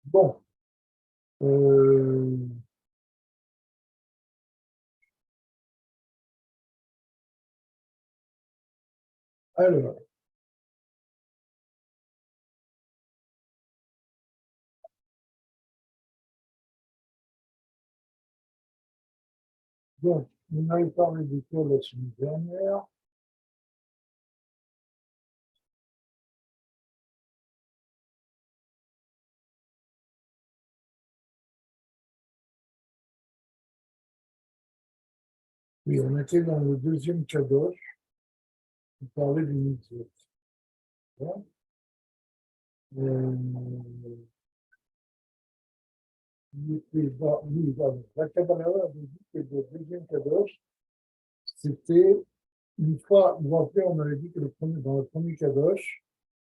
Bon, euh, alors, donc, on avait parlé de quoi la semaine dernière? Oui, on était dans le deuxième kadosh, on parlait du mitzvot. Hein. Euh, oui, voilà. La Kabbalah avait dit que le deuxième kadosh, c'était une fois, vous vous rappelez, on avait dit que dans le premier kadosh,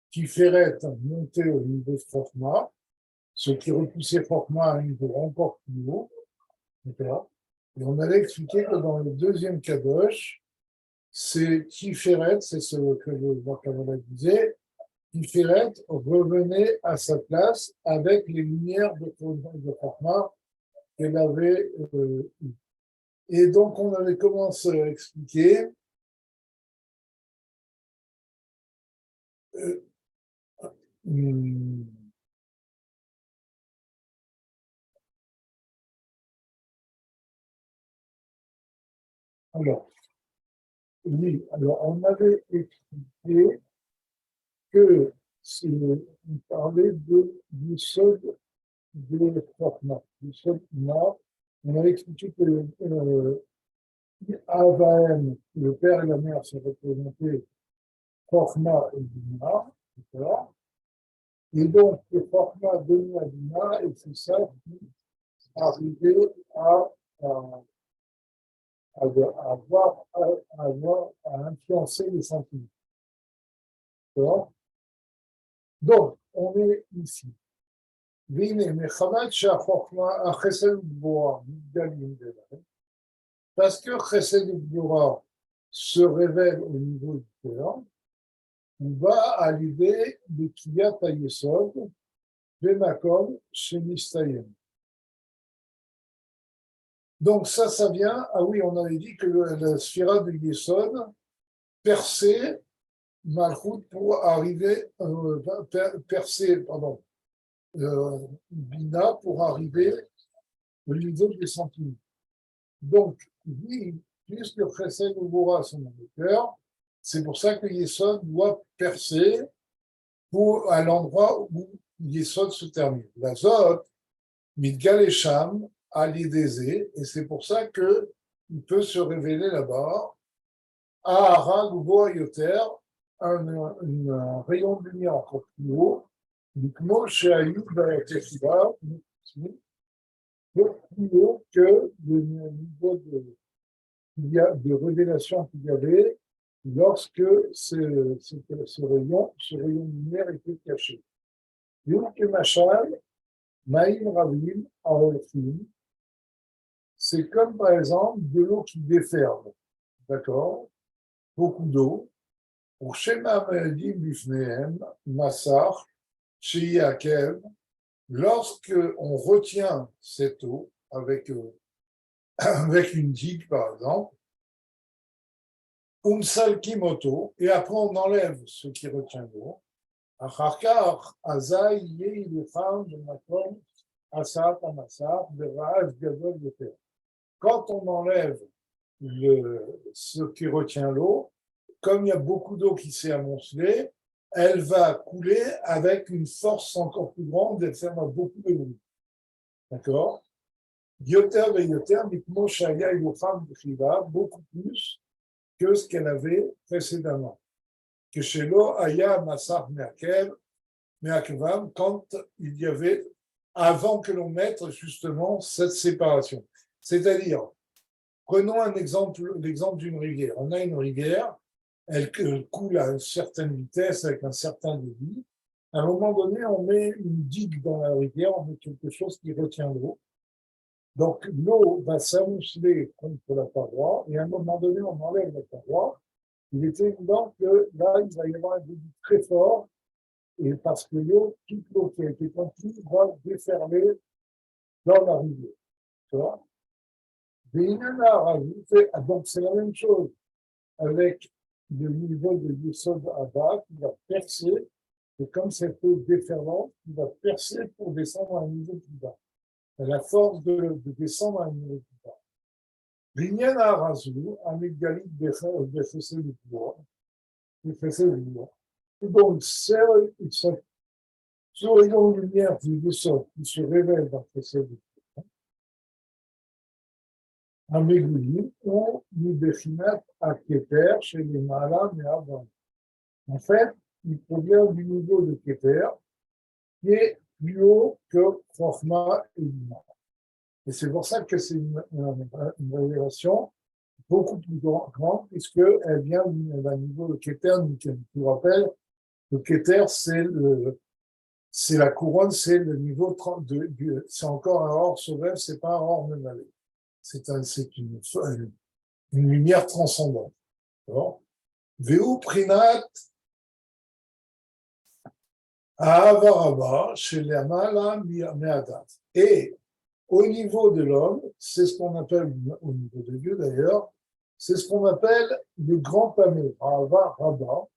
Tiferet montait au niveau de Chorma, ce qui repoussait Chorma à un niveau encore plus haut. D'accord. Et on avait expliqué que dans le deuxième Kadosh, c'est Tiferet, c'est ce que le Kabbalah disait, Tiferet revenait à sa place avec les lumières de Chorma qu'elle avait eues. Et donc, on avait commencé à expliquer. euh, hum, alors, oui, alors on avait expliqué que on parlait du sol de Chorma. Du sol on avait expliqué que Avahem, le père et la mère sont représentés Chorma et Bina, d'accord. Et donc, le Chorma donné à Bina, et c'est ça qui arrivait à, à influencer les sentiments. D'accord. Donc, on est ici. והנה, מחמת שהחוכמה, החסד גבוהה, מתגלים בלהם, parce que Chesed et Gvura se révèlent au niveau du cœur, on va à l'idée de Kiyat HaYesod, Bemakom, Shemistayem. Donc ça vient, ah oui, on avait dit que la sphira de Yesod perçait Malchut pour arriver, percer, pardon, Bina pour arriver au niveau des sentiments. Donc, oui, puisque Chesed et Gvura sont dans le cœur, c'est pour ça que Yesod doit percer à l'endroit où Yesod se termine. La Zot, Midgal et Sham, à l'Idézé, et c'est pour ça qu'il peut se révéler là-bas, à Harag ou Boayoter, un rayon de lumière encore plus haut, Mikmo Sheayou Bayatechiba, beaucoup plus haut que le niveau de révélation qu'il y avait lorsque ce rayon de lumière était caché. Donc, Machal, Maïm Ravim, Aolfim, c'est comme par exemple de l'eau qui déferle, d'accord? Beaucoup d'eau. Pour Shema Me'adim Bifnehem, Massach, Sheyakev, lorsque on retient cette eau avec, avec une digue par exemple, Umsal Kimoto, et après on enlève ce qui retient l'eau, Acharkar, Azaï, Yei, Lefam, Makom, Asat, Amassat, Beraj, Gadol, Yoter. Quand on enlève ce qui retient l'eau, comme il y a beaucoup d'eau qui s'est amoncelée, elle va couler avec une force encore plus grande, elle fait beaucoup de bruit. D'accord. Yoter et Yoter, Mikmo Shaya et Yocham B'chiva, beaucoup plus que ce qu'elle avait précédemment. Que chez l'eau, Aya Massar Meakevam, quand il y avait, avant que l'on mette justement cette séparation. C'est-à-dire, prenons l'exemple d'une rivière. On a une rivière, elle coule à une certaine vitesse, avec un certain débit. À un moment donné, on met une digue dans la rivière, on met quelque chose qui retient l'eau. Donc, l'eau va s'amousseler contre la paroi, et à un moment donné, on enlève la paroi. Il est évident que là, il va y avoir un débit très fort et parce que l'eau, toute l'eau qui a été contenue va déferler dans la rivière. Tu vois? Donc c'est la même chose avec le niveau de Yesod Abba qui va percer, et comme cette eau déferlante, qui va percer pour descendre à un niveau plus bas. Elle a la force de descendre à un niveau plus bas. Binyan Arazu, Amigalit Bechesed Gvura, et donc, cette rayon de lumière du Yesod qui se révèle dans Chesed Amegoulim ou Mibechinat Aketer chez les Maala et Avant. En fait, il provient du niveau de Keter qui est plus haut que Chochma et Bina. Et c'est pour ça que c'est une révélation beaucoup plus grande, puisqu'elle vient d'un niveau de Keter. Je vous rappelle, le Keter, c'est la couronne, c'est le niveau 32, c'est encore un or sauvage, c'est pas un or menalé. C'est une lumière transcendante. Veu Prinat Ahavaraba chez les Amala Meadat. Et au niveau de l'homme, c'est ce qu'on appelle, au niveau de Dieu d'ailleurs, c'est ce qu'on appelle le grand amour, Ahavaraba,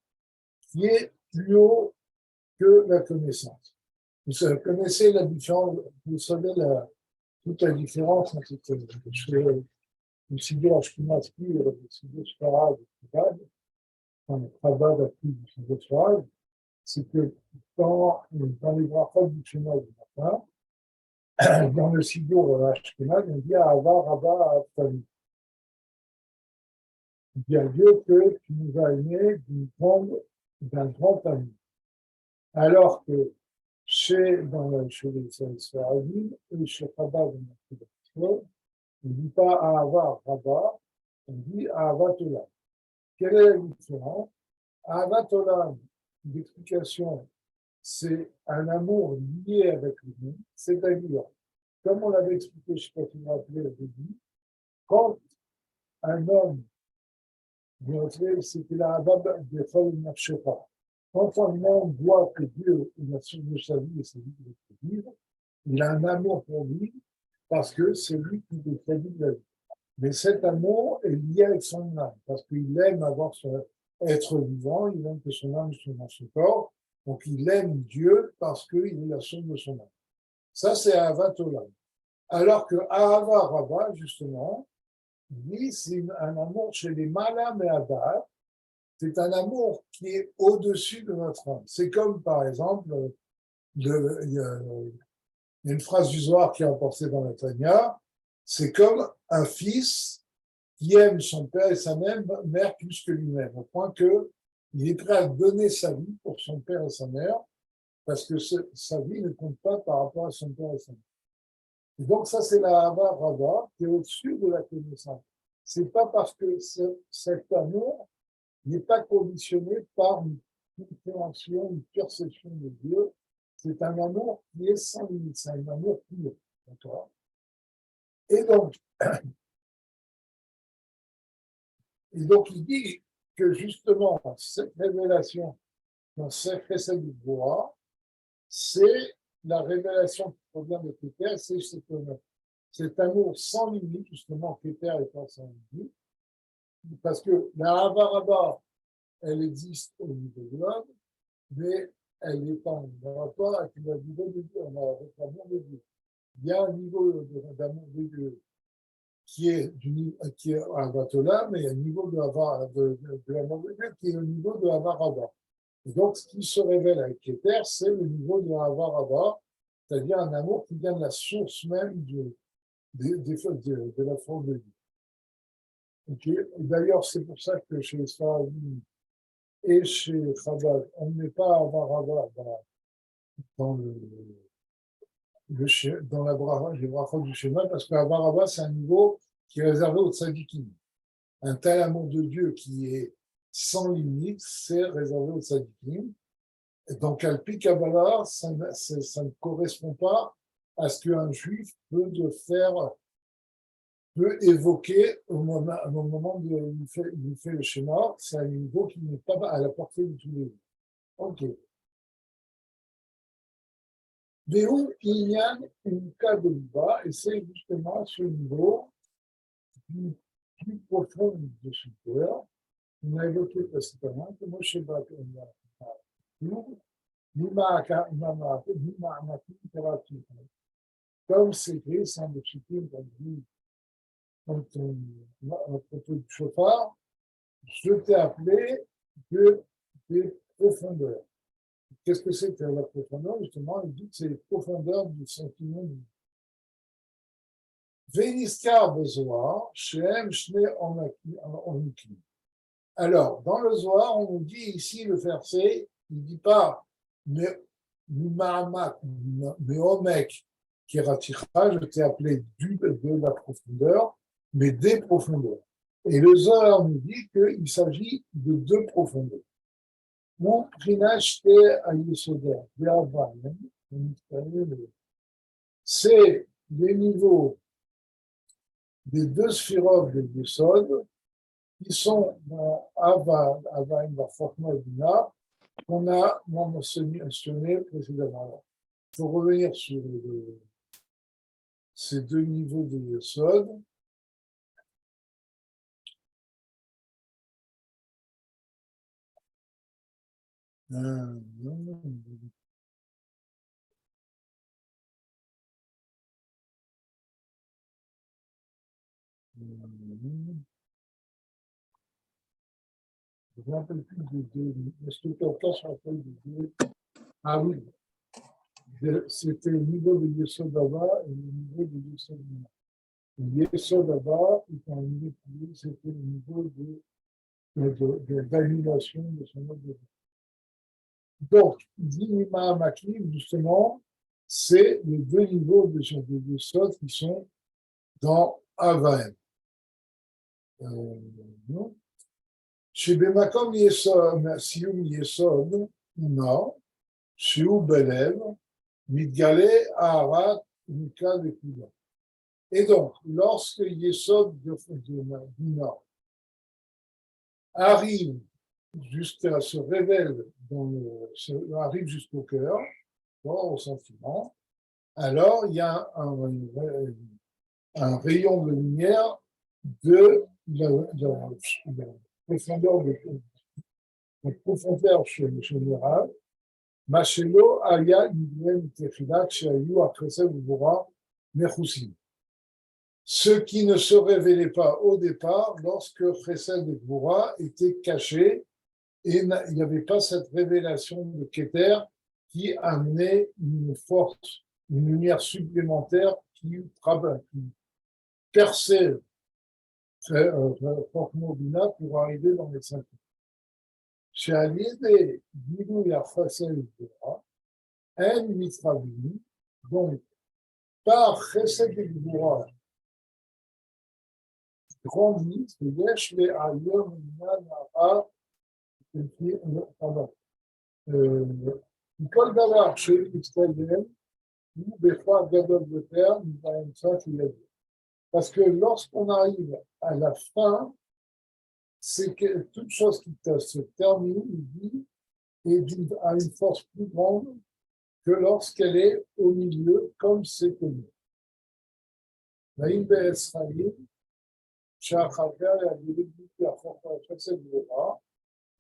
qui est plus haut que la connaissance. Vous connaissez la différence, vous savez toute la différence entre le Sidur Ashkenaz et le Sidur Sfarad, le Chabad appris du Sidur Sfarad, c'est que dans les brachot du Shema du matin, dans le Sidur Ashkenaz, on dit Ahava Rabba Aftali. On dit à Dieu que tu nous as aimés d'un grand ami. Alors que chez les Sfaradim et chez Chabad, on ne dit pas Ahava Rabba, on dit Ahava Tola. Quelle est la différence? Ahava Tola, l'explication, c'est un amour lié avec le monde, c'est-à-dire, comme on l'avait expliqué, je ne sais pas si vous vous rappelez au début, quand un homme, c'était la Ahava de Chol Nafshecha, quand un homme voit que Dieu est la source de sa vie et c'est lui qui le vivre, il a un amour pour lui parce que c'est lui qui le fait vivre la vie. Mais cet amour est lié avec son âme, parce qu'il aime être vivant, il aime que son âme soit dans son corps, donc il aime Dieu parce qu'il est la source de son âme. Ça, c'est Ahavat Olam. Alors que Ahava Rabba, justement, lui, c'est un amour chez les Malam et Hadar, c'est un amour qui est au-dessus de notre âme. C'est comme, par exemple, il y a une phrase du Zohar qui est emportée dans la Tanya, c'est comme un fils qui aime son père et sa mère plus que lui-même, au point qu'il est prêt à donner sa vie pour son père et sa mère, parce que sa vie ne compte pas par rapport à son père et sa mère. Et donc ça, c'est la Hava Rava qui est au-dessus de la connaissance. C'est pas parce que cet amour n'est pas conditionné par une compréhension, une perception de Dieu. C'est un amour qui est sans limite, c'est un amour pur. D'accord? Et donc, il dit que justement, cette révélation dans Chesed Gvura, c'est la révélation qui provient de Keter, c'est cet amour sans limite, justement, Keter est pas sans limite, parce que la Havaraba, elle existe au niveau de l'homme, mais elle n'est pas en rapport avec le niveau de Dieu, avec l'amour de Dieu. Il y a un niveau d'amour de Dieu qui est à Vatola, mais il y a un niveau de l'amour de Dieu qui est le niveau de Havaraba. Et donc, ce qui se révèle avec Keter, c'est le niveau de Havaraba, c'est-à-dire un amour qui vient de la source même de la forme de Dieu. Okay. D'ailleurs, c'est pour ça que chez les Sfaradim et chez Chabad, on ne met pas Havaraba dans la bracha, les brachot du schéma, parce que Havaraba, c'est un niveau qui est réservé aux tzadikim. Un tel amour de Dieu qui est sans limite, c'est réservé aux tzadikim. Donc, Alpi Kabbalah, ça ne correspond pas à ce qu'un juif peut évoquer au moment où il fait le schéma. C'est un niveau qui n'est pas à la portée de tous les jours. Ok. Véou, il y a une cas de bas, et c'est justement ce niveau plus profond de ce cœur. On a évoqué précédemment que Moshe Bat, comme c'est écrit, semble t-il, quand à propos du chauffard, je t'ai appelé de des profondeurs. Qu'est-ce que c'est que la profondeur? Justement, il dit que c'est les profondeurs du sentiment. Véniskar bezoar, Shem, Shne, Onukim. Alors, dans le Zohar, on nous dit ici le verset, il ne dit pas mais Omek, Kiraticha, je t'ai appelé de la profondeur, mais des profondeurs. Et le Zohar nous dit qu'il s'agit de deux profondeurs. Ou Prinash Te Ayesoder, c'est les niveaux des deux sphirotes de Yesod qui sont dans Ava, Avaim, Chokma et Bina, qu'on a mentionné précédemment. Il faut revenir sur ces deux niveaux de Yesod. Je ne me rappelle plus des deux. Est-ce que quelqu'un se rappelle des deux? Ah oui, c'était le niveau de Yesod Ava et le niveau de Yesod Bina. Yesod Ava est un niveau plus haut, c'était le niveau d'annulation de son mode de vie. Donc, Dinima Maklim, justement, c'est les deux niveaux de Yesod qui sont dans Avaim. Chez Bemakom Yesod, Sium Yesod, non, chez Belev, Midgale, Aharat, Mika, Vekuda. Et donc, lorsque Yesod du Nord arrive se révèle, arrive jusqu'au cœur, au sentiment, alors il y a un rayon de lumière de la profondeur générale. Machelo aya Nidren Tefilat Shayu Akresel Vora Mechousim. Ce qui ne se révélait pas au départ lorsque Chesed et Gvura étaient cachés et il n'y avait pas cette révélation de Keter qui amenait une force, une lumière supplémentaire qui perçait Chokmobina pour arriver dans les 5 ans. Chez Aliédé, Gilou et Chesed et Gvura, un Mitravini, donc par Chesed et Gvura, grandit, ויש להיום עניין הרע מכל דבר שמתקיים הוא בכוח גדול יותר באמצע כילדים. Parce que lorsqu'on arrive à la fin, c'est que toute chose qui se termine, il dit, a une force plus grande que lorsqu'elle est au milieu, comme c'est connu. Naïm Be'esraïm, שהחבר יגיד לי החוק החסד גבוהה,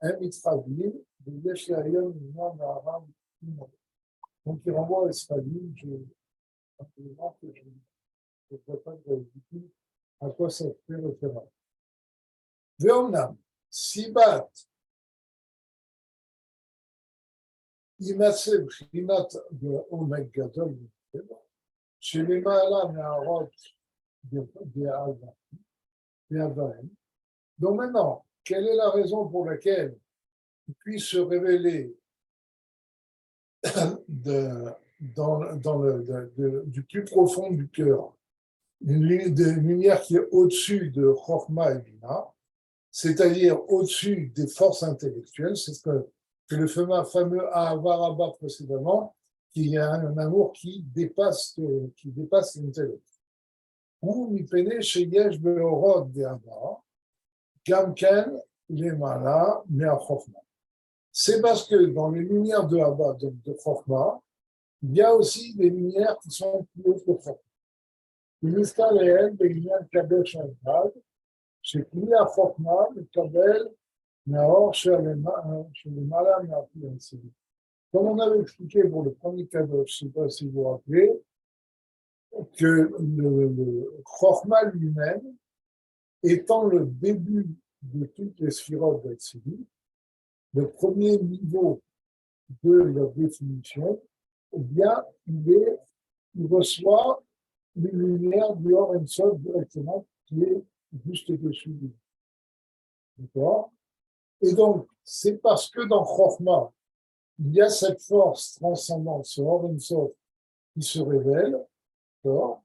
הם מתחברים, ויש להיום מנוע מהרע מתחילים. Donc, il renvoie à Israël, absolument que je ne peux pas dire à quoi ça fait référence. Veomnam, Sibat, Imatseb, Chinat de Omek Gadol, chez les Maala, Meharot, des Alba. Donc maintenant, quelle est la raison pour laquelle il puisse se révéler du plus profond du cœur une lumière qui est au-dessus de Chokhmah et Bina, c'est-à-dire au-dessus des forces intellectuelles, c'est ce que le fameux Ahavarabba précédemment, qu'il y a un amour qui dépasse l'intellect. Ou Mipene Sheyesh Beorod de Abba, Gamken Lemala Mea Chokhmah. C'est parce que dans les lumières de Abba, donc de Chokhmah, Il y a aussi des lumières qui sont plus hautes que ça. במזכר לעיל בעניין קבל של אחד, שכלי החוכמה מקבל מהאור שלמעלה מהפי האצילי. Comme on avait expliqué pour le premier cadeau, je ne sais pas si vous vous rappelez, que le Chokhmah lui-même, étant le début de toutes les sphirotes d'Atsilut, le premier niveau de la définition, eh bien, il reçoit une lumière du Or En Sof directement, qui est juste dessus lui. D'accord? Et donc, c'est parce que dans Chokhmah, il y a cette force transcendante, ce Or En Sof, qui se révèle, d'accord,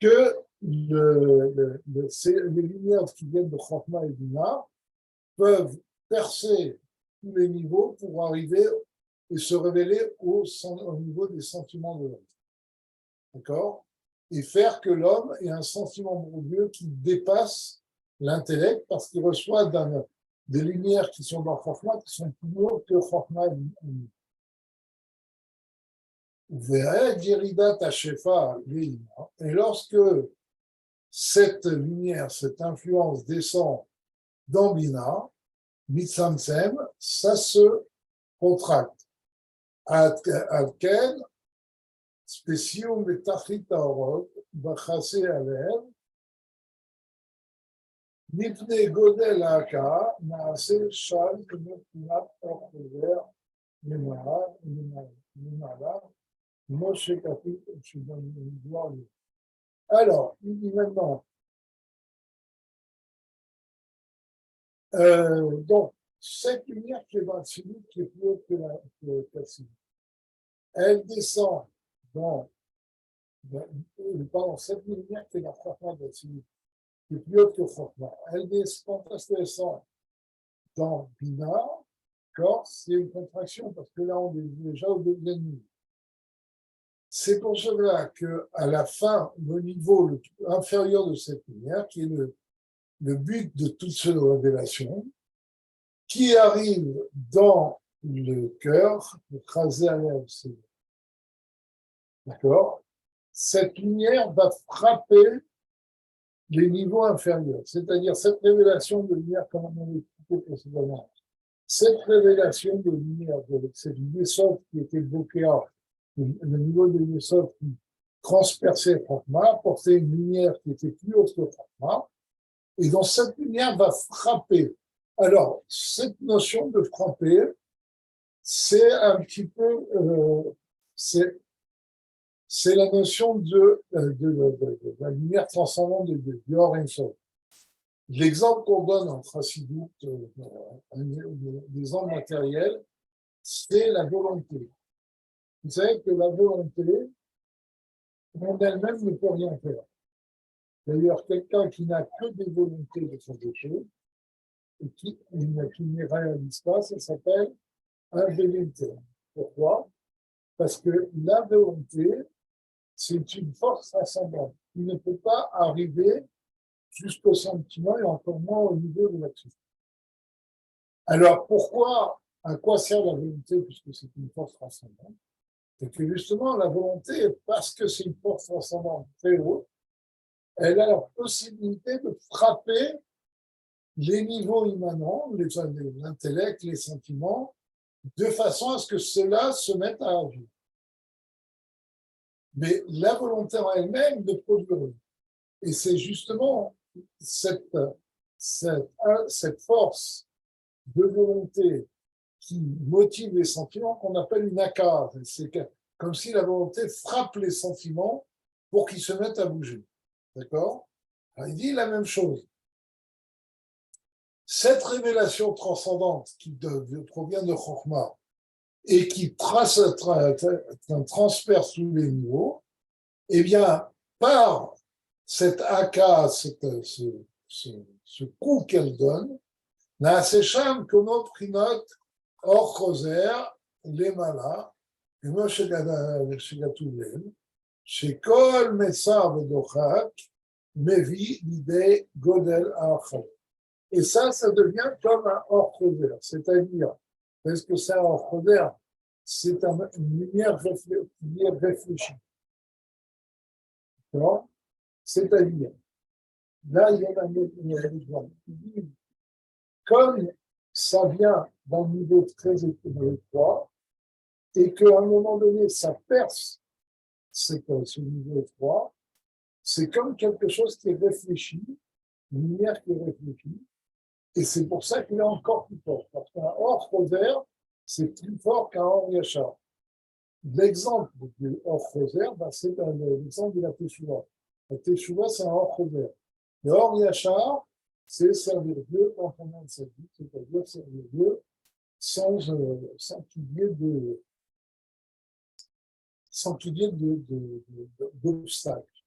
que les lumières qui viennent de Chokhmah et Bina peuvent percer tous les niveaux pour arriver et se révéler au niveau des sentiments de l'homme. D'accord? Et faire que l'homme ait un sentiment pour Dieu qui dépasse l'intellect parce qu'il reçoit des lumières qui sont dans Chokhmah qui sont plus hautes que Chokhmah et Bina. Et lorsque cette lumière, cette influence descend dans Bina, Mitzamtzem, ça se contracte. Alken, spécium betachit haorot, bachase alev, mipne godel ha'aka, naase shal, k'not or chover, minala, Moshe Kapit, je suis dans une gloire. Alors, il dit maintenant, donc, cette lumière qui est dans le Silut, qui est plus haute que la Silut, elle descend pardon, cette lumière qui est dans le Chokhmah de la Silut, qui est plus haute que le Chokhmah, elle descend dans Bina, d'accord, c'est une contraction, parce que là, on est déjà au deuxième niveau. C'est pour cela qu'à la fin, le niveau inférieur de cette lumière, qui est le but de toute cette révélation, qui arrive dans le cœur, écrasé à l'air, d'accord? Cette lumière va frapper les niveaux inférieurs, c'est-à-dire cette révélation de lumière, comme on l'a expliqué précédemment, cette révélation de lumière, de cette Yesod qui était bloquée, le niveau de Yesod qui transperçait Chokhmah, apportait une lumière qui était plus haute que Chokhmah, et donc cette lumière va frapper. Alors, cette notion de frapper, c'est un petit peu, c'est la notion de la lumière transcendante de Or En Sof. L'exemple qu'on donne en Chassidut, l'exemple matériel, c'est la volonté. Vous savez que la volonté, en elle-même, ne peut rien faire. D'ailleurs, quelqu'un qui n'a que des volontés de son péché, et qui ne réalise pas, ça s'appelle un velléité. Pourquoi? Parce que la volonté, c'est une force ascendante. Il ne peut pas arriver jusqu'au sentiment et encore moins au niveau de l'action. Alors pourquoi, à quoi sert la volonté puisque c'est une force transcendante? C'est que justement la volonté, parce que c'est une force transcendante très haute, elle a la possibilité de frapper les niveaux immanents, l'intellect, les sentiments, de façon à ce que cela se mette à agir. Mais la volonté en elle-même ne produit rien. Et c'est justement cette force de volonté qui motive les sentiments qu'on appelle une akar. C'est comme si la volonté frappe les sentiments pour qu'ils se mettent à bouger. D'accord? Alors, il dit la même chose. Cette révélation transcendante qui provient de Chokhmah et qui transperce tous les niveaux, eh bien, par cette aka, ce coup qu'elle donne, Naasesham Kono Prinot Or Choser Lemala, כמו שכתוב להם, שכל מצר ודוחק מביא לידי גודל האחר. Et ça devient comme un hors choser, c'est-à-dire, qu'est-ce que c'est un hors choser? c'est une lumière réfléchie. C'est-à-dire, là, il y a un exemple. Comme ça vient d'un niveau très étroit, et qu'à un moment donné, ça perce ce niveau étroit, c'est comme quelque chose qui est réfléchi, une lumière qui est réfléchie, et c'est pour ça qu'il est encore plus fort. Parce qu'un or rosaire, c'est plus fort qu'un or yachar. L'exemple du or rosaire, c'est l'exemple de la teshuva. La teshuva, c'est un or rosaire. Le or yachar, c'est servir Dieu quand on a sa vie, c'est-à-dire servir Dieu sans qu'il y ait d'obstacles.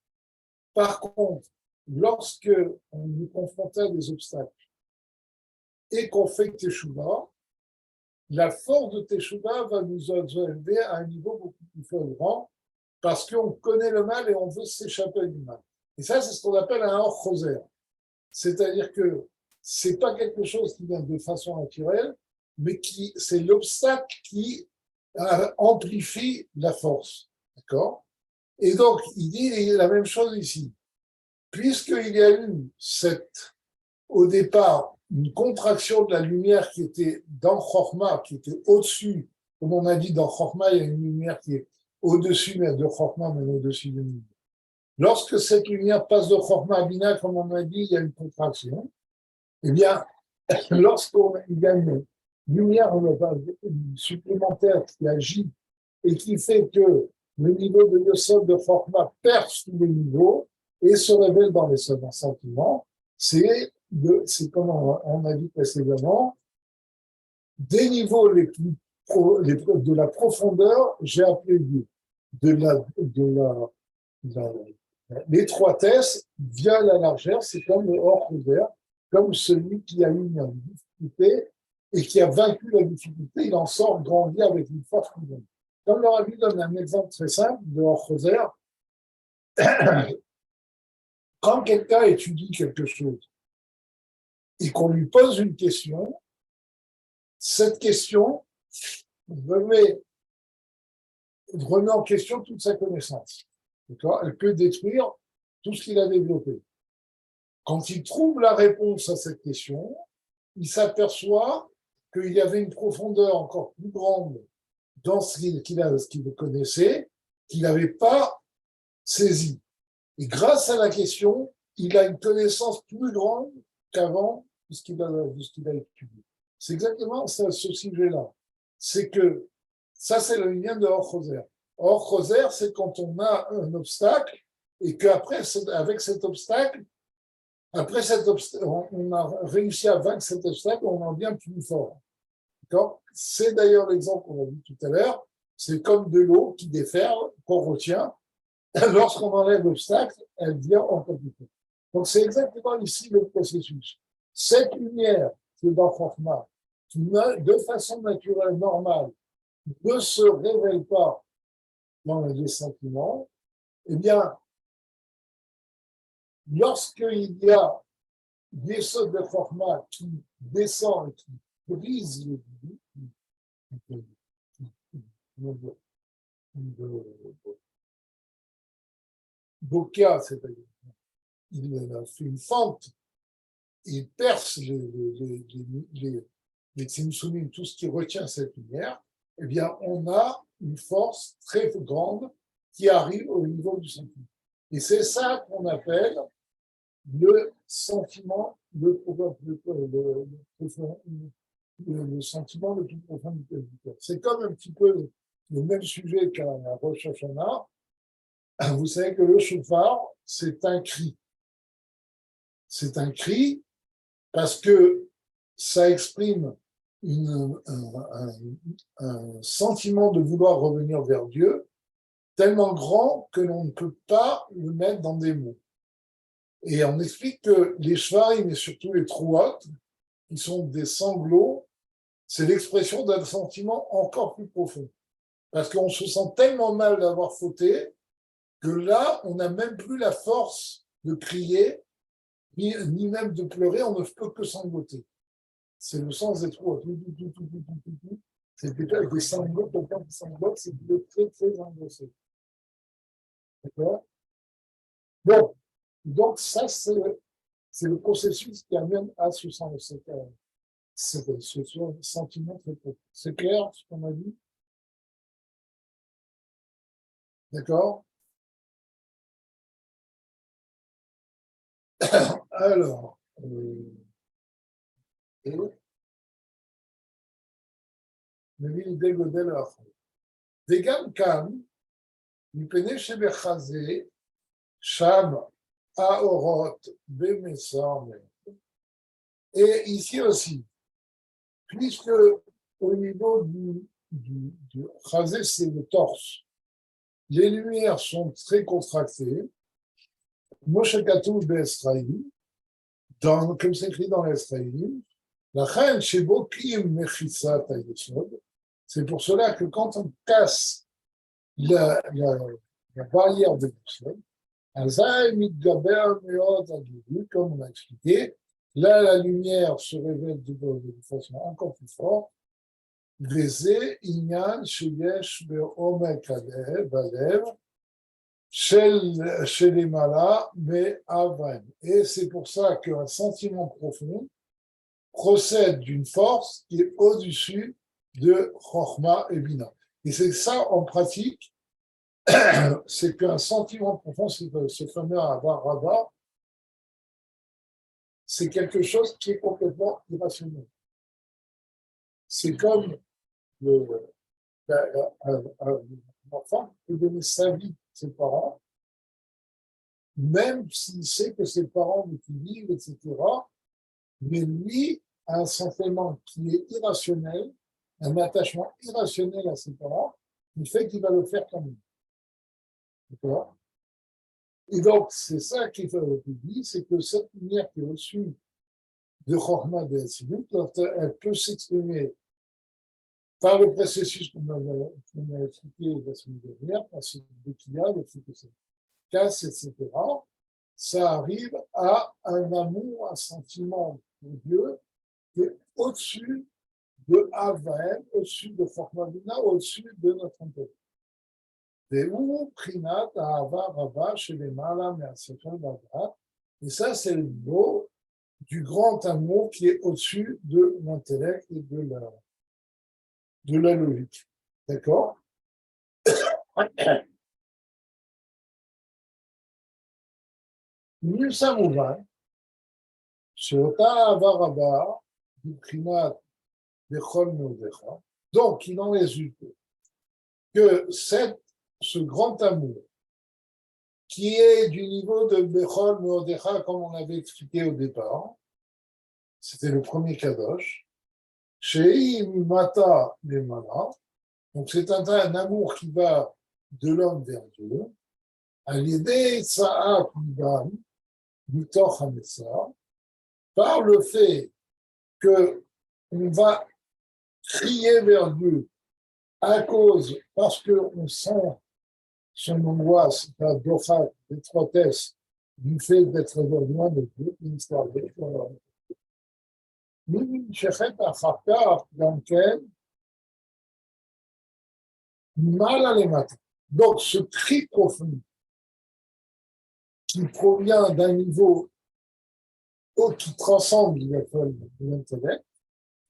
Par contre, lorsque on nous confronte à des obstacles et qu'on fait teshuva, la force de teshuva va nous élever à un niveau beaucoup plus grand parce qu'on connaît le mal et on veut s'échapper du mal. Et ça, c'est ce qu'on appelle un or rosaire. C'est-à-dire que c'est pas quelque chose qui vient de façon naturelle, mais c'est l'obstacle qui amplifie la force. D'accord? Et donc, il dit la même chose ici. Puisqu'il y a eu au départ, une contraction de la lumière qui était dans Chokhmah, qui était au-dessus, comme on a dit dans Chokhmah, il y a une lumière qui est au-dessus de Chokhmah, mais au-dessus de nous. Lorsque cette lumière passe de Chokhmah à Bina, comme on a dit, il y a une contraction. Eh bien, lorsqu'il y a une lumière supplémentaire qui agit et qui fait que le niveau de Yosef de Chokhmah perce tous les niveaux et se révèle dans les sentiments, c'est comme on a dit précédemment, des niveaux de la profondeur, j'ai appelé Dieu, l'étroitesse via la largeur, c'est comme le hors couvert, comme celui qui a eu une difficulté et qui a vaincu la difficulté, il en sort grandi avec une force plus grande. Comme le Rabbi donne un exemple très simple de hors couvert, quand quelqu'un étudie quelque chose et qu'on lui pose une question, cette question remet en question toute sa connaissance. Elle peut détruire tout ce qu'il a développé. Quand il trouve la réponse à cette question, il s'aperçoit qu'il y avait une profondeur encore plus grande dans ce qu'il connaissait, qu'il n'avait pas saisi. Et grâce à la question, il a une connaissance plus grande qu'avant de ce qu'il a étudié. C'est exactement ça, ce sujet-là. C'est que ça, c'est le lien de Or Choser. Or Choser, c'est quand on a un obstacle et qu'après, avec cet obstacle, on a réussi à vaincre cet obstacle, on en devient plus fort. D'accord ? C'est d'ailleurs l'exemple qu'on a vu tout à l'heure. C'est comme de l'eau qui déferle, qu'on retient. Lorsqu'on enlève l'obstacle, elle devient encore plus forte. Donc, c'est exactement ici le processus. Cette lumière qui est dans Chokhmah, qui de façon naturelle, normale, ne se révèle pas dans les sentiments, eh bien, lorsqu'il y a des sauts de Chokhmah qui descendent et qui brisent les Bokia, c'est-à-dire, il a fait une fente, il perce les Tzimtzumim, tout ce qui retient cette lumière, eh bien, on a une force très grande qui arrive au niveau du sentiment. Et c'est ça qu'on appelle le sentiment le sentiment le plus profond du cœur. C'est comme un petit peu le même sujet qu'à Rosh Hashanah. Vous savez que le shofar, c'est un cri. C'est un cri parce que ça exprime un sentiment de vouloir revenir vers Dieu tellement grand que l'on ne peut pas le mettre dans des mots. Et on explique que les shvarim et surtout les trouot, qui sont des sanglots, c'est l'expression d'un sentiment encore plus profond. Parce qu'on se sent tellement mal d'avoir fauté que là, on n'a même plus la force de crier, ni même de pleurer, on ne peut que sangloter. C'est le sens des trouot. C'est plutôt avec des sanglots, quelqu'un qui sanglote, c'est plutôt très, très angoissé. D'accord? Bon, donc ça, c'est le processus qui amène à ce sentiment très profond. C'est clair ce qu'on a dit? D'accord? Alors, נביא לידי גודל האחרון. וגם כאן, מפני שבחזה, שם האורות במסרמן. Et ici aussi, puisque au niveau du chazé, c'est le torse, les lumières sont très contractées, Moshe Katouf Be'Esraïm, comme c'est écrit dans l'Esraïm, la reine chez Bokim Mechitsat Ayesod, c'est pour cela que quand on casse la barrière de Yesod, Azaï Mitgaber Meod Agilu, comme on a expliqué, là la lumière se révèle de façon encore plus forte, Veze Inyan Sheyesh Be'omek Balev, chez les malas, mais avant. Et c'est pour ça qu'un sentiment profond procède d'une force qui est au-dessus de Chochma et Bina. Et c'est ça en pratique, c'est qu'un sentiment profond, ce fameux Avar Rabba, c'est quelque chose qui est complètement irrationnel. C'est comme un enfant qui peut donner sa vie à ses parents, même s'il sait que ses parents l'utilisent, etc. Mais lui a un sentiment qui est irrationnel, un attachement irrationnel à ses parents, qui fait qu'il va le faire quand même. D'accord? Et donc, c'est ça qui fait le dit, c'est que cette lumière qui est au-dessus de Chochma de Hatzilut, elle peut s'exprimer par le processus qu'on a expliqué la semaine dernière, par ce décliage, le fait que ça casse, etc. Ça arrive à un amour, un sentiment pour Dieu qui est au-dessus de Avaim, au-dessus de Chochma-Bina, au-dessus de notre intellect. והוא בחינת האהבה רבה שלמעלה מהשכל והדעת, et ça c'est le mot du grand amour qui est au-dessus de l'intellect et de la logique. D'accord? מיוסה מובן שאותה אהבה רבה מבחינת בכל מאודיך, donc il en résulte que ce grand amour qui est du niveau de Bechol Meodecha, comme on avait expliqué au départ, c'était le premier Kadosh, Shei Mimata Lemala, donc c'est un amour qui va de l'homme vers Dieu, à l'idée Tsaak Mibam, Mitoch Hamessa, par le fait qu'on va crier vers Dieu parce qu'on sent son angoisse, la docha, l'étroitesse du fait d'être loin de Dieu, une histoire de donc ce cri profond qui provient d'un niveau qui transcende l'intellect,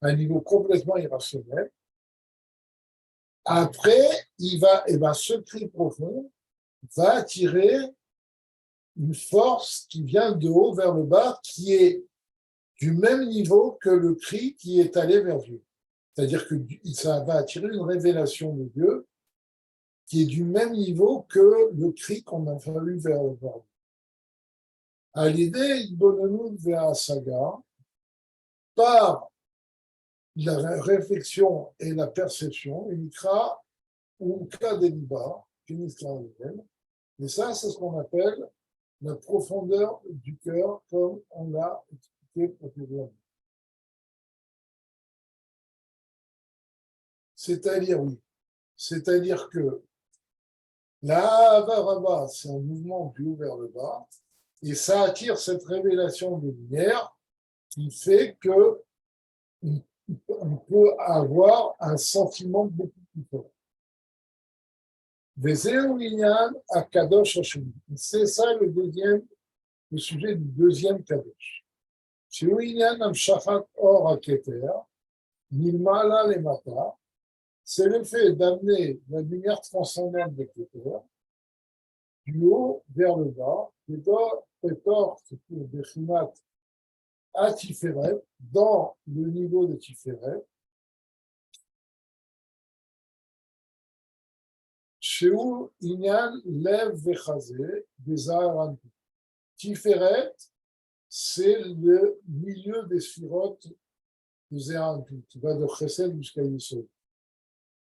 un niveau complètement irrationnel, après, ce cri profond va attirer une force qui vient de haut vers le bas, qui est du même niveau que le cri qui est allé vers Dieu. C'est-à-dire que ça va attirer une révélation de Dieu qui est du même niveau que le cri qu'on a fallu vers Dieu. À l'idée, Ibononu vers Saga, par la réflexion et la perception, Unikra ou Kadeliba, et ça, c'est ce qu'on appelle la profondeur du cœur, comme on l'a expliqué précédemment. C'est-à-dire, oui, c'est-à-dire que la Havaraba, c'est un mouvement du haut vers le bas, et ça attire cette révélation de lumière qui fait que on peut avoir un sentiment beaucoup plus fort. Vezeu inyan akadosh Hashem. C'est ça le sujet du deuxième kadosh. Sheu inyan amshachat or haketer, milmala lemata. C'est le fait d'amener la lumière transcendante de Keter du haut vers le bas, Ketor, c'est pour Bechinat à Tiferet, dans le niveau de Tiferet, Sheu inyan lev vechazé des Aharanti. Tiferet, c'est le milieu des sphirotes de Zéranti, qui va de Chesed jusqu'à Yesod.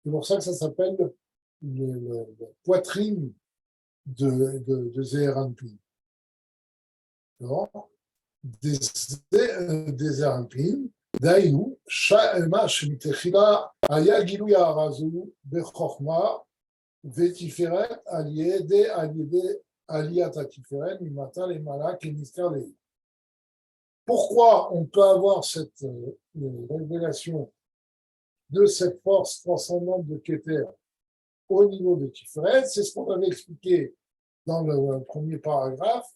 C'est pour ça que ça s'appelle la poitrine de Zéranti. Des Zérantim, Daïou, Sha'ema Shemitechila, Aya Gilouya Arazu, Bechorma, Vetiferet, Aliede, Aliyata Tiferet, Mimata, les Malak et Niskarlei. Pourquoi on peut avoir cette révélation de cette force transcendante de Keter au niveau de Tiferet? C'est ce qu'on avait expliqué dans le premier paragraphe.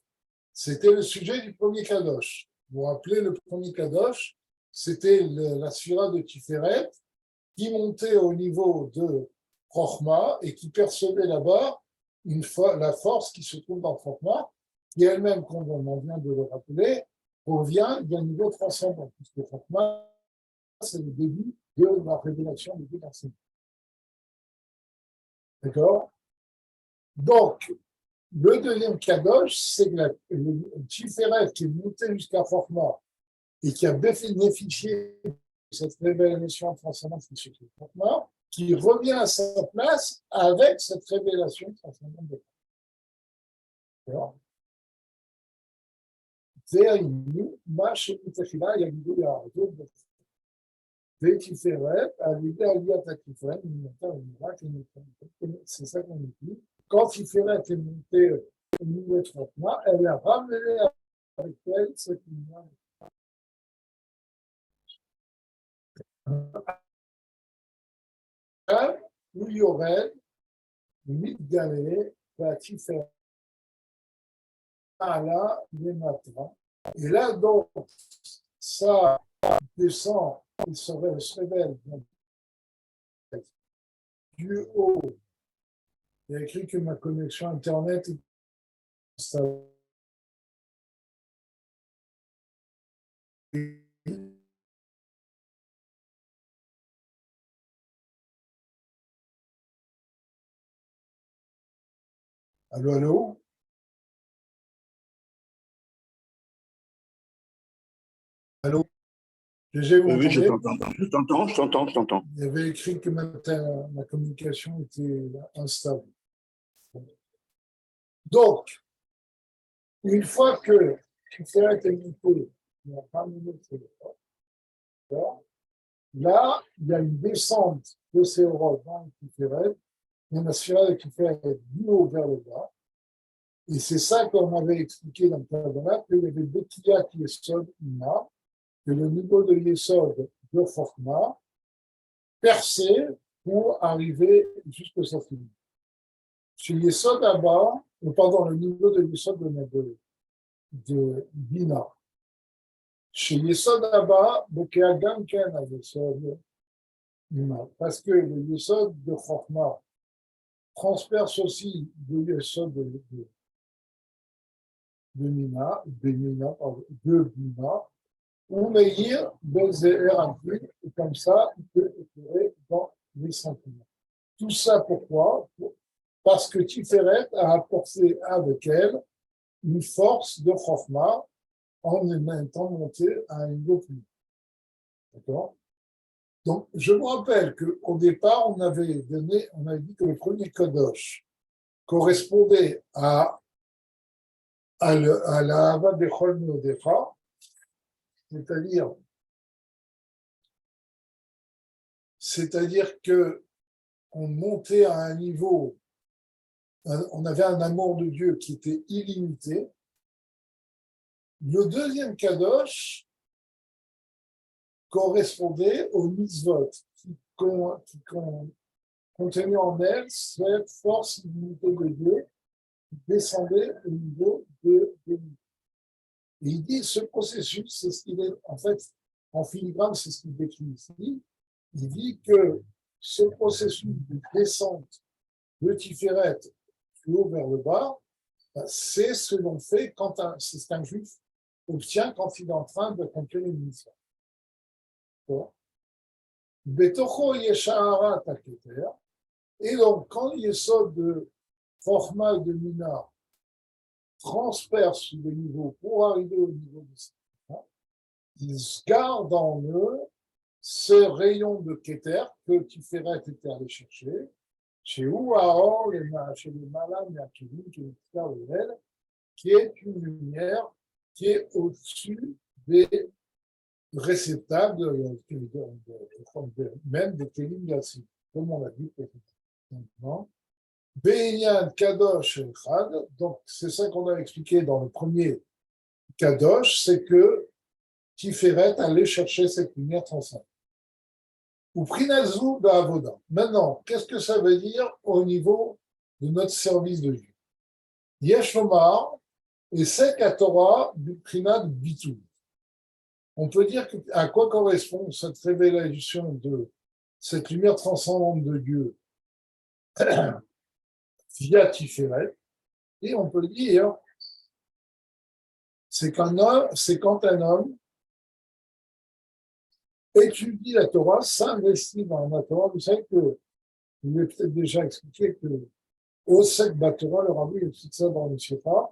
C'était le sujet du premier Kadosh. Vous vous rappelez, le premier Kadosh, c'était la sphira de Tiferet qui montait au niveau de Chochma et qui percevait là-bas la force qui se trouve dans Chochma, qui elle-même, comme on vient de le rappeler, provient d'un niveau transcendant, puisque Chochma, c'est le début de la révélation de Dieu dans ses vies. D'accord? Donc, le deuxième Kadosh, c'est le Tiferet qui est monté jusqu'à Chochma et qui a bénéficié de cette révélation transcendante de Chochma, qui revient à sa place avec cette révélation transcendante de Chochma. C'est ça qu'on dit. Quand Tiferet est montée au niveau de Chochma, elle a ramené avec elle cette lumière. Où il y aurait Mitgalé, Tiferet, Ala, Lematra. Et là, donc, ça descend, il se révèle du haut. Il y a écrit que ma connexion Internet est installée. Allô, allô? Allô? GG, vous Oui, je m'entendez? t'entends, je t'entends. Il y avait écrit que ma communication était instable. Donc, une fois que Tiferet est monté, il n'y a pas de téléphone. Là, il y a une descente de ces Europe dans le Tiferet, il y a une sphère de Tiferet du haut vers le bas. Et c'est ça qu'on avait expliqué dans le Kabbalah, qu'il y avait deux Kiyat Yesod Ima, que le niveau de Yesod de Chochma perçait pour arriver jusqu'au Safim. Chez Yesod là-bas, pardon, le niveau de Yesod de Bina. Chez Yesod là-bas, Bokea Gamken a Yesod Ima, parce que le Yesod de Chochma transperce aussi le Yesod de Bina, ou Meir Belzéher Ampli, et comme ça, il peut éclairer dans les sentiments. Tout ça pourquoi? Parce que Tiferet a apporté avec elle une force de Chochma en étant monté à un niveau plus. D'accord? Donc, je me rappelle qu'au départ, on avait dit que le premier Kadosh correspondait à la Hava Bechol Meodecha, c'est-à-dire que on montait à un niveau, on avait un amour de Dieu qui était illimité. Le deuxième Kadosh, correspondait aux mitzvot qui contenaient en elles cette force illimitée de Dieu qui descendait au niveau de Dieu. Et il dit ce processus, c'est ce qu'il est, en fait, en filigrane, c'est ce qu'il décrit ici. Il dit que ce processus de descente de Tiferet du haut vers le bas, c'est ce que l'on fait quand c'est ce qu'un juif obtient quand il est en train d'accomplir une mission. Betocho yeshahara taketer. Et donc, quand l'yesod de Chorma et de Mina transperce le niveau pour arriver au niveau de Satan, ils gardent en eux ce rayon de Keter que Tiferet était allé chercher, chez Ouahor, chez les Malam et Akilim, qui est une lumière qui est au-dessus des réceptables, même des Kélim Yassi, comme on l'a dit précédemment. Be'inyan Kadosh Echad, donc c'est ça qu'on a expliqué dans le premier Kadosh, c'est que Tiferet allait chercher cette lumière transcendante. Ou Prinazu Ba'avoda. Maintenant, qu'est-ce que ça veut dire au niveau de notre service de Dieu? Yesh Lomar, et c'est qu'à Torah du Prinat Bitul. On peut dire à quoi correspond cette révélation de cette lumière transcendante de Dieu via Tiferet, et on peut dire c'est quand un homme étudie la Torah, s'investit dans la Torah. Vous savez que je vous ai peut-être déjà expliqué que Osek Batorah, le rabbi explique ça dans le Sefer,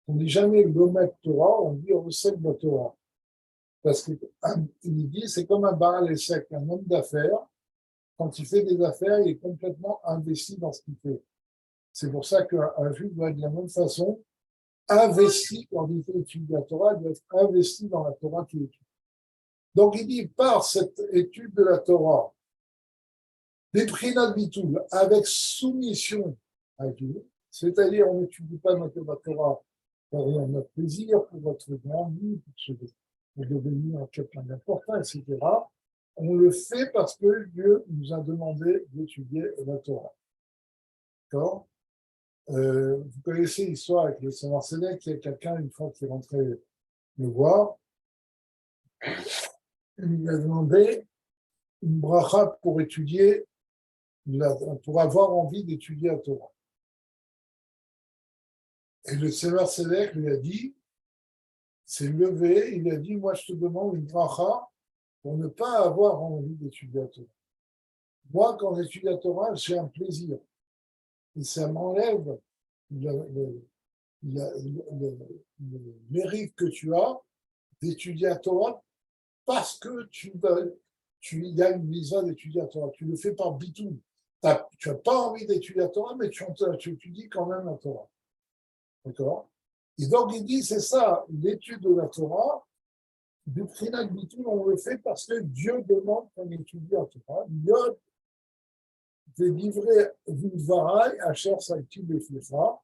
on ne dit jamais l'Omet Torah, on dit Osek Batorah. Parce qu'il dit c'est comme un Baal Esek, un homme d'affaires. Quand il fait des affaires, il est complètement investi dans ce qu'il fait. C'est pour ça qu'un juif doit être de la même façon investi quand il fait étudier la Torah, il doit être investi dans la Torah qu'il étudie. Donc il dit par cette étude de la Torah, des Prinat Bitul, avec soumission à Dieu, c'est-à-dire on n'étudie pas notre Torah pour notre plaisir, pour votre grand vie, pour devenir quelqu'un d'important, etc. On le fait parce que Dieu nous a demandé d'étudier la Torah. D'accord? Vous connaissez l'histoire avec le Saint Marcelek, il y a quelqu'un, une fois qui est rentré me voir, il lui a demandé une bracha pour étudier, pour avoir envie d'étudier la Torah. Et le Saint Marcelek lui a dit, s'est levé, il a dit, moi je te demande une bracha pour ne pas avoir envie d'étudier la Torah. Moi, quand j'étudie la Torah, j'ai un plaisir. Et ça m'enlève le mérite que tu as d'étudier la Torah parce que il y a une mise d'étudier la Torah. Tu le fais par bitou. Tu n'as pas envie d'étudier la Torah, mais tu étudies quand même la Torah. D'accord? Et donc, il dit, c'est ça, l'étude de la Torah, du Prinat Bitul, on le fait parce que Dieu demande qu'on étudie la Torah. Yod, de livrer Vilvarai, Asher Salti Beflecha,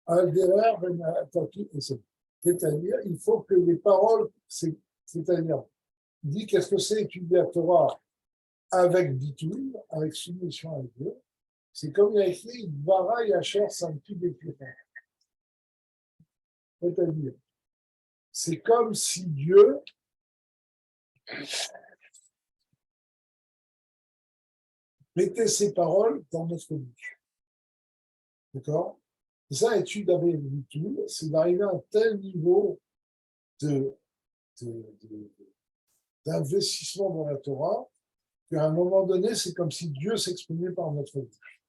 Alderer, Venataki, et c'est-à-dire, il faut que les paroles, c'est-à-dire, il dit qu'est-ce que c'est étudier la Torah avec Bitul, avec soumission à Dieu. C'est comme il a écrit Vilvarai, Asher Salti Beflecha. C'est-à-dire, c'est comme si Dieu mettait ses paroles dans notre bouche. D'accord? Et ça, étude avec Bitul, c'est d'arriver à un tel niveau d'investissement dans la Torah qu'à un moment donné, c'est comme si Dieu s'exprimait par notre bouche.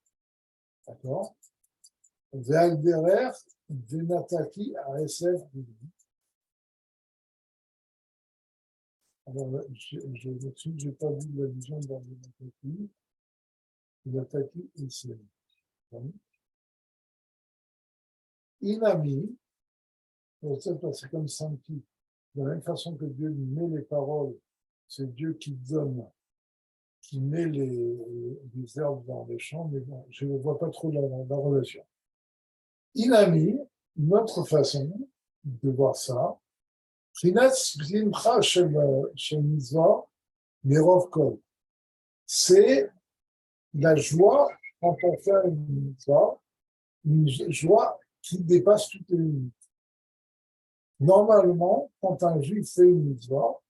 D'accord? Ve'alderer, Venataki, ASF, alors, je n'ai pas vu la vision dans Venataki. Venataki, ici. Inami, c'est comme Santi, de la même façon que Dieu met les paroles, c'est Dieu qui donne, qui met les herbes dans les champs, mais bon, je ne vois pas trop la relation. Inami, une autre façon de voir ça, C'est la joie quand on fait une joie qui dépasse toutes les limites. Normalement, quand un juif fait une mitzvah,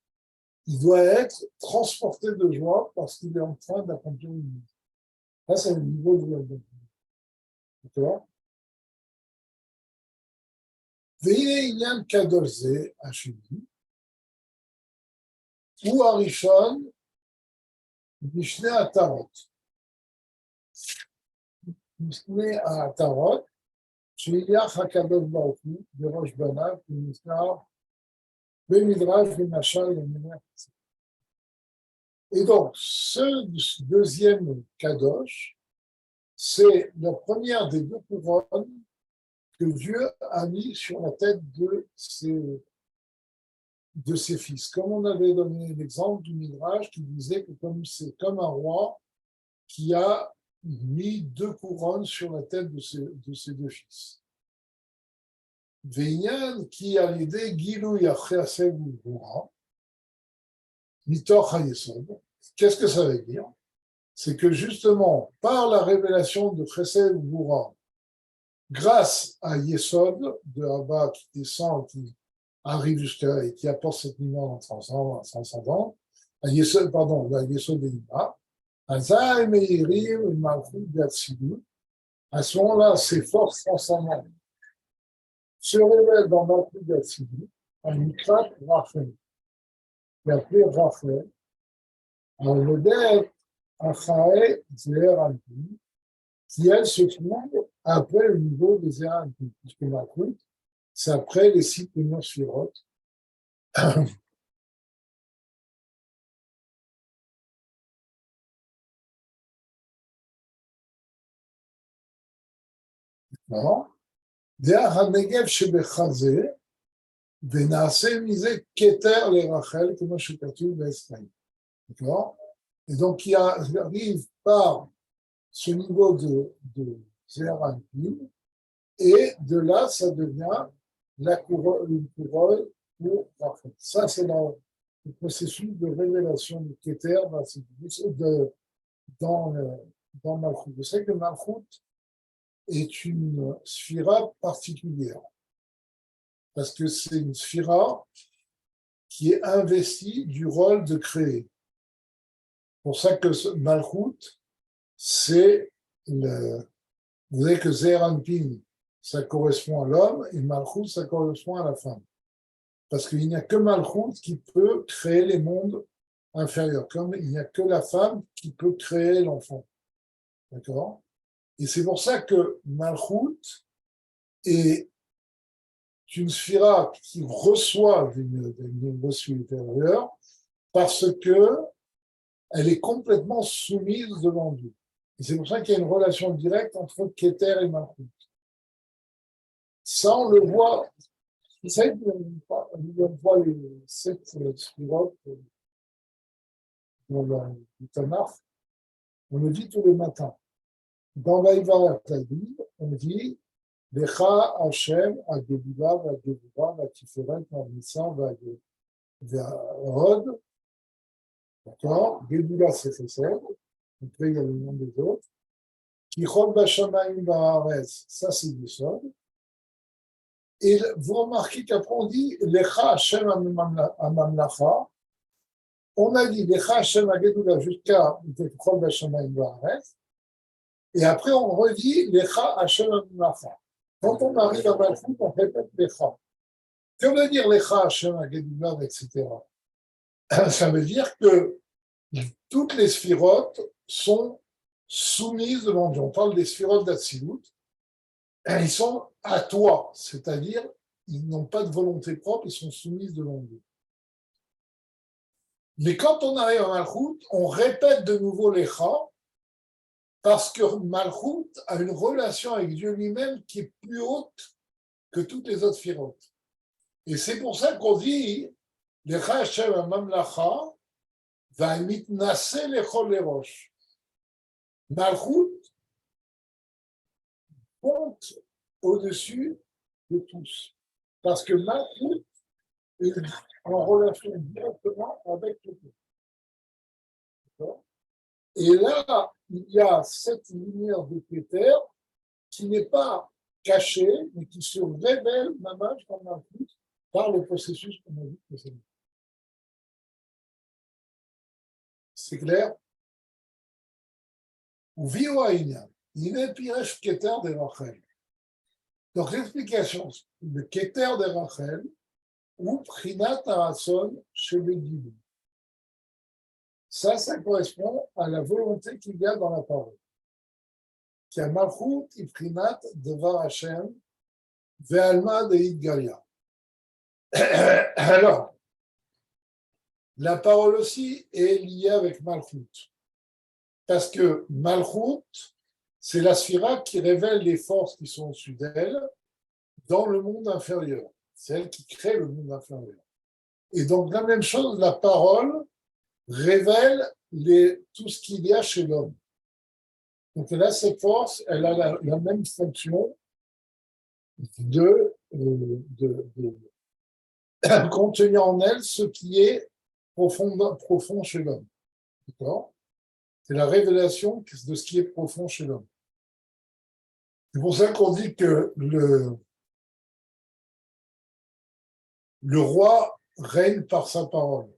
il doit être transporté de joie parce qu'il est en train d'accomplir une mitzvah. Ça, c'est le niveau de la joie. D'accord? והנה עניין קדוש זה, השני, הוא הראשון משני עטרות. משני העטרות, שהילך הקדוש ברוך הוא בראש בניו, כמוזכר במדרש ומשל למלך. Et donc, ce deuxième kadosh, c'est la première des deux couronnes que Dieu a mis sur la tête de ses fils. Comme on avait donné l'exemple du Midrash qui disait que c'est comme un roi qui a mis deux couronnes sur la tête de ses deux fils. Ve'inyan qui a l'idée Gilou Yachaseg Gvura, Mitoch HaYesod. Qu'est-ce que ça veut dire? C'est que justement, par la révélation de Chesed Gvura, grâce à Yesod de Abba qui descend, qui arrive jusqu'à et qui apporte cette lumière en transcendant, à Yesod de Ima, à ce moment-là, ces forces transcendantes se révèlent dans Malchut d'Atsilut, à Mikrat Rachel, qui est appelé Rachel, à Odet Achae Zeher Anpin, qui elle se trouve après le niveau des Zeher Anpin, puisque Malchut, c'est après les 6 premières sphirotes. דרך הנגב שבחזה, ונעשה מזה כתר לרחל, כמו שכתוב באסתר. D'accord? Et donc, il arrive par ce niveau de Zéranpin, et de là, ça devient une couronne pour Rachel. Ça, c'est le processus de révélation du Keter dans Malchut. Je sais que Malchut est une sphira particulière, parce que c'est une sphira qui est investie du rôle de créer. C'est pour ça que Malchut, c'est vous voyez que Zeher Anpin, ça correspond à l'homme, et Malchut, ça correspond à la femme. Parce qu'il n'y a que Malchut qui peut créer les mondes inférieurs, comme il n'y a que la femme qui peut créer l'enfant. D'accord? Et c'est pour ça que Malchut est une sphira qui reçoit des niveaux supérieurs parce qu'elle est complètement soumise devant Dieu. Et c'est pour ça qu'il y a une relation directe entre Keter et Malchut. Ça, on le voit. Vous savez, on voit les 7 sphirotes dans le Tanakh, on le dit tous les matins. Dans Vaïvarat Talmud, on dit Lecha Hashem Agedula Vagedula Vatiferet Marnissa Vagerod. D'accord? Gedula c'est Chesed. Après, il y a le nom des autres. Kichol Bashamaim Baaretz, ça c'est du sol. Et vous remarquez qu'après on dit Lecha Hashem Amamlacha. On a dit Lecha Hashem Agedula jusqu'à Kichol Bashamaim Baaretz. Et après, on redit Lecha Hashem Amamlacha. Quand on arrive à Malchut, on répète Lecha. Que veut dire Lecha Hashem Agedula, etc. Ça veut dire que toutes les sphirotes sont soumises devant Dieu. On parle des sphirotes d'Atsilut. Ils sont à toi, c'est-à-dire ils n'ont pas de volonté propre, ils sont soumises devant Dieu. Mais quand on arrive à Malchut, on répète de nouveau Lecha, parce que Malchut a une relation avec Dieu lui-même qui est plus haute que toutes les autres sphirotes. Et c'est pour ça qu'on dit Lecha Hashem Amamlacha Va'mitnaseh lechol lerosh. Malchut monte au-dessus de tous. Parce que Malchut est en relation directement avec le corps. Et là, il y a cette lumière de Keter qui n'est pas cachée, mais qui se révèle, mamage, comme un plus, par le processus qu'on a vu précédemment. C'est clair? Ou Vioaïna, il est Piresh Keter de Rachel. Donc l'explication, le Keter de Rachel, ou Prinat Arason chez les Gibou. Ça correspond à la volonté qu'il y a dans la parole. Qui a Malchut, Prinat, Devar Hashem, Ve'alma de Galia. Alors, la parole aussi est liée avec Malchut. Parce que Malchut, c'est la sphira qui révèle les forces qui sont au-dessus d'elle dans le monde inférieur. C'est elle qui crée le monde inférieur. Et donc, la même chose, la parole révèle tout ce qu'il y a chez l'homme. Donc, elle a cette force, elle a la même fonction de contenir en elle ce qui est profond chez l'homme. D'accord? C'est la révélation de ce qui est profond chez l'homme. C'est pour ça qu'on dit que le roi règne par sa parole.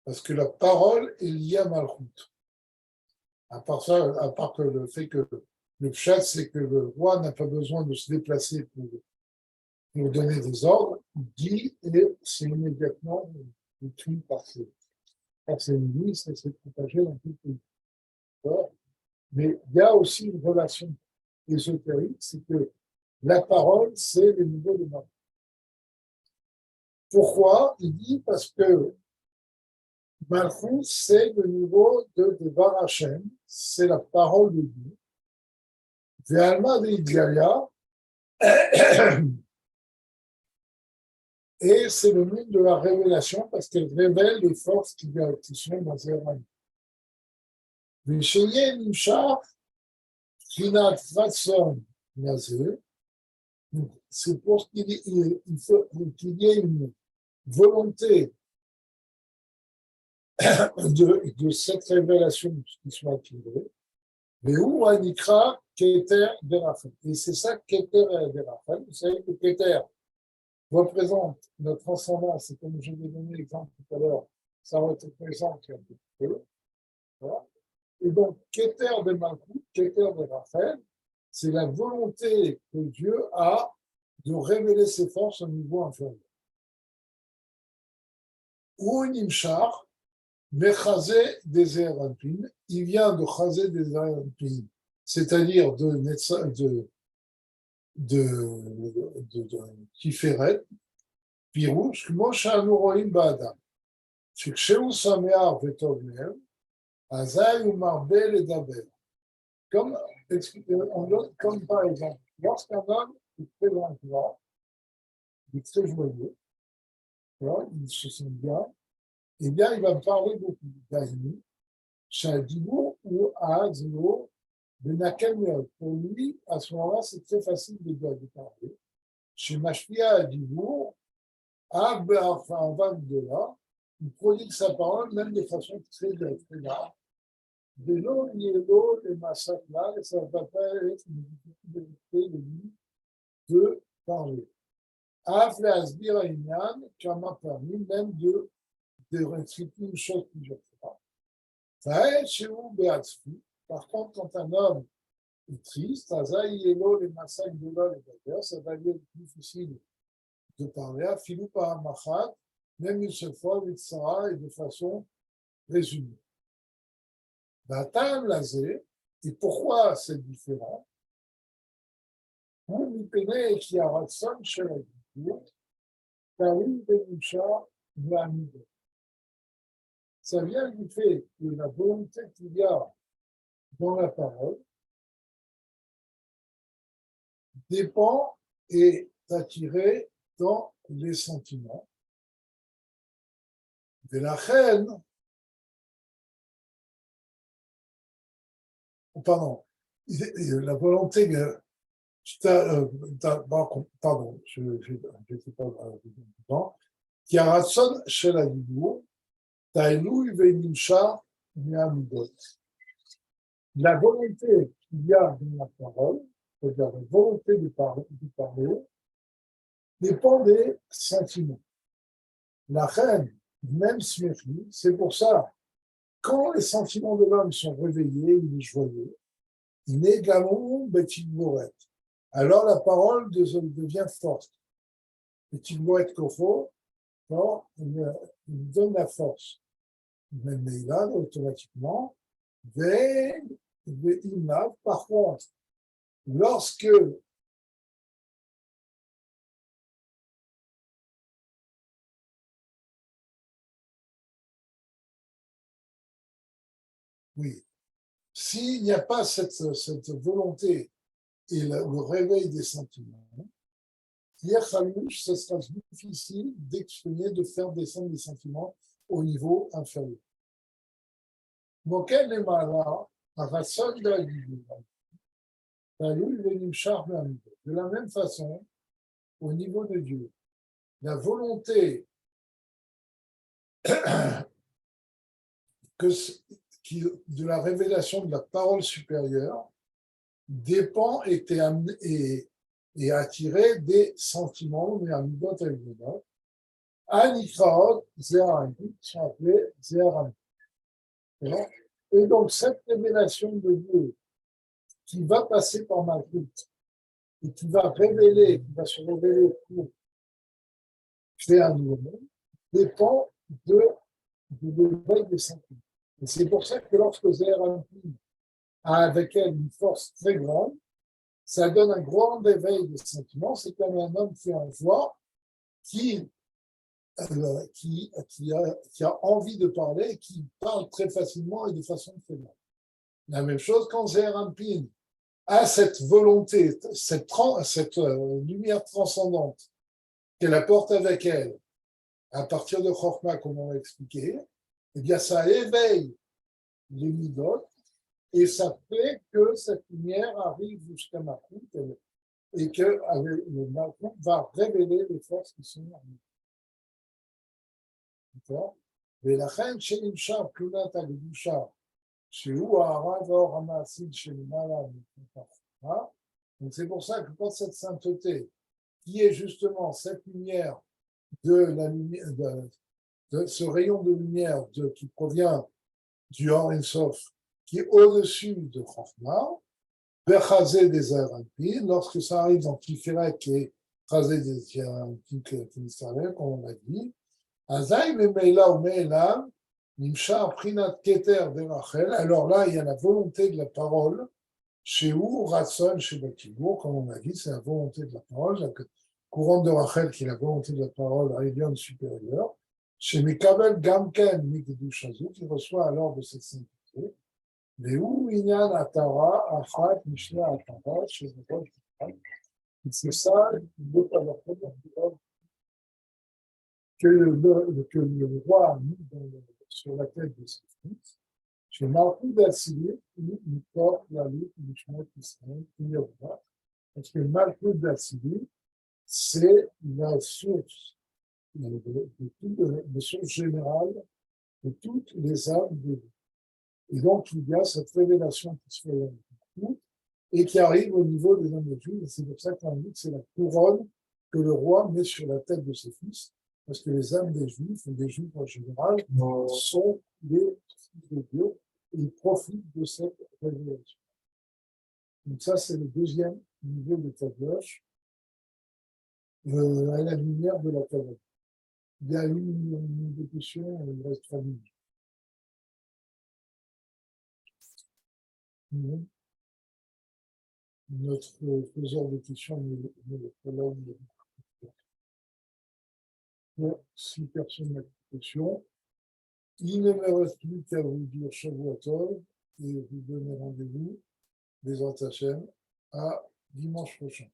Parce que la parole est liée à Malchut. À part que le fait que le pshat, c'est que le roi n'a pas besoin de se déplacer pour donner des ordres, il dit et c'est immédiatement écrit par ses ministres et c'est propagé dans tout le pays. Mais il y a aussi une relation ésotérique, c'est que la parole, c'est le niveau de Malchut. Pourquoi? Il dit parce que Malchut, c'est le niveau de Devar Hashem, c'est la parole de Dieu. Ve'alma de Galia, et c'est le monde de la révélation parce qu'elle révèle les forces qui sont dans Zéran. Vesheyen Nimshach, Trinat Ratson Nazé, c'est pour qu'il y ait une volonté de cette révélation qui soit activée. Mais où Anikra Keter de Rachel. Et c'est ça Keter de Rachel. Vous savez que Keter représente notre ascendance, et comme je vous ai donné l'exemple tout à l'heure, ça représente un peu. Voilà. Et donc, Keter de Malchut, Keter de Rachel, c'est la volonté que Dieu a de révéler ses forces au niveau inférieur. Ou Nimshar, Mechazé des Eranpin, il vient de Chazé des Eranpin, c'est-à-dire de Tiferet, Pirouche, כמו שאנו רואים באדם, שכשהוא שמח וטוב לב, אזי הוא מרבה לדבר. Comme par exemple, lorsqu'un homme est très joyeux, il est très joyeux, il se sent bien, eh bien, il va me parler beaucoup d'Aïni, Shadibou ou Aazio, de Nakamel. Pour lui, à ce moment-là, c'est très facile de parler. Chez Mashpia Adibou, enfin, 22 il prodigue sa parole, même de façon très grave. De l'eau, les massacres là, et ça ne va pas être une difficulté de lui de parler. Afle Asbir Aïnian, qui m'a permis même de réciter une chose plusieurs fois. Par contre, quand un homme est triste, les massacres de l'eau et de ça va être difficile de parler à Philippe Machat, même une seule fois, avec Sarah et de façon résumée. Et pourquoi c'est différent? Ça vient du fait que la volonté qu'il y a dans la parole dépend et est attirée dans les sentiments. De la reine, pardon, la volonté, pardon, je ne sais pas, qui a ratson chez la Dibour, Taïlou, Venimcha, Miamidot. La volonté qu'il y a dans la parole, c'est-à-dire la volonté de parler, dépend des sentiments. La reine, même Smechi, c'est pour ça, quand les sentiments de l'homme sont réveillés, il est joyeux, Négamon, Betigboret. Alors la parole devient forte. Betigboret Kofo, il donne la force. Même là, automatiquement, par contre, lorsque oui, s'il n'y a pas cette volonté et le réveil des sentiments, ce sera difficile d'exprimer, de faire descendre les sentiments au niveau inférieur. Donc, elle est malade, de la même façon, au niveau de Dieu, la volonté de la révélation de la parole supérieure dépend et est attirée des sentiments, mais amidot et amidot. Anikraot, Zéranim, sont appelés Zéranim. Et donc, cette révélation de Dieu qui va passer par Malchut et qui va se révéler pour créer un nouveau monde, dépend de l'éveil des sentiments. Et c'est pour ça que lorsque Zéranim a avec elle une force très grande, ça donne un grand éveil des sentiments. C'est comme un homme qui a une voix, qui a envie de parler et qui parle très facilement et de façon très bonne. La même chose quand Zérampin a cette volonté, cette lumière transcendante qu'elle apporte avec elle, à partir de Chokhmah, comme on l'a expliqué, eh bien, ça éveille les midot et ça fait que cette lumière arrive jusqu'à Malchut et que le Malchut va révéler les forces qui sont en nous. D'accord? ולכן שנמשך תלונת הקדושה, שהוא הרב האור המעשית שלמעלה מתחתיו, donc c'est pour ça que quand cette sainteté, qui est justement cette lumière de ce rayon de lumière qui provient du Or Ensof, qui est au-dessus de Chokhmah, Bechazé des Zérampin, lorsque ça arrive dans Tiferet, qui est Chazé des Zérampin, comme on l'a dit, alors là, il y a la volonté de la parole, chez où Ratson, chez Batibour, comme on a dit, c'est la volonté de la parole, la couronne de Rachel, qui est la volonté de la parole, Aïlion supérieure, chez Mikabel Gamken, Mikdushazu, qui reçoit alors de cette sainteté, mais où Inyan Atara, Achat, Mishna Atara, chez c'est ça, que le roi a mis sur la tête de ses fils, chez Malchut d'Assilir, il porte la lutte du chemin Israël, parce que Malchut d'Assilir, c'est la source, de source générale de toutes les âmes de Dieu. Et donc, il y a cette révélation qui se fait et qui arrive au niveau des âmes de Dieu, et c'est pour ça qu'on dit que c'est la couronne que le roi met sur la tête de ses fils, parce que les âmes des Juifs, et des Juifs en général, sont les fils de Dieu, et ils profitent de cette révélation. Donc ça, c'est le deuxième niveau de Kadosh, à la lumière de la Kadosh. Il y a une question, il reste 3 minutes. Notre faiseur de questions n'est pas là. Bon, si personne n'a de questions, il ne me reste plus qu'à vous dire Shavua Tov et vous donner rendez-vous, les Hashem, à dimanche prochain.